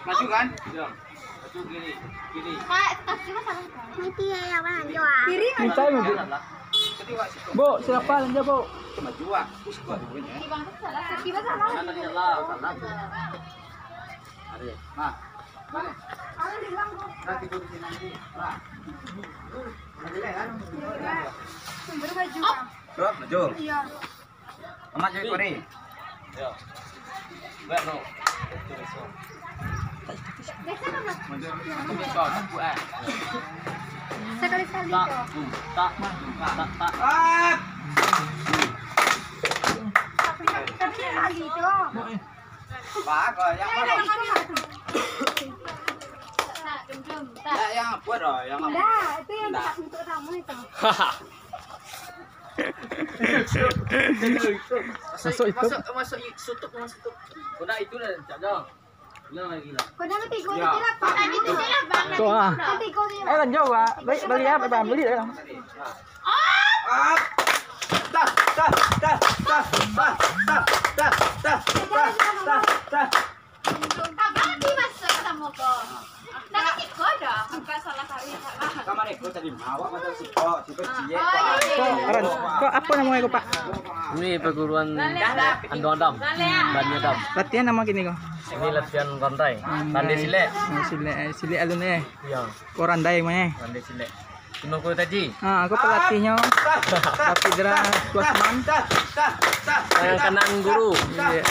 Maju kan? Maju kiri. Bu, siapa lanjut, Bu? Maju ah. Nah. Nanti di sini nanti. Nah. Maju. Iya. Amat jadi kori. Ya. Baik no. Sekali-sekali Tak, tuh. tak. Ah! Tapi kali tuh. Pak, yang mana? Ya, yang buat loh, yang Enggak, itu yang untuk kamu itu. Masuk itu. Masuk sutuk. Udah itu dah jajah. Bilang lagi lah. Kau jangan tigo di sini apa? Tadi itu jelas banget. Tuh ah. Tigo di. Lanjut, Pak. Beli apa, Bang? Beli dah. Ah! Tas. Abang dimasuk sama kau. Nah, tigo dah. Bukan salah kali salah. Kamar itu tadi bawa macam si kok, si kecil. Kok apa namanya, kok, Pak? Ini perguruan Andong Adam. Bani Adam. Latihan nama gini, kok. Ini latihan rantai. Tandai silek. Sili alun eh. Iya, Kok randai mana? tandai silek. Tunoko tadi. Ah, aku pelatihnya. Kapidra Kuasman. Yang kanan guru. Iya.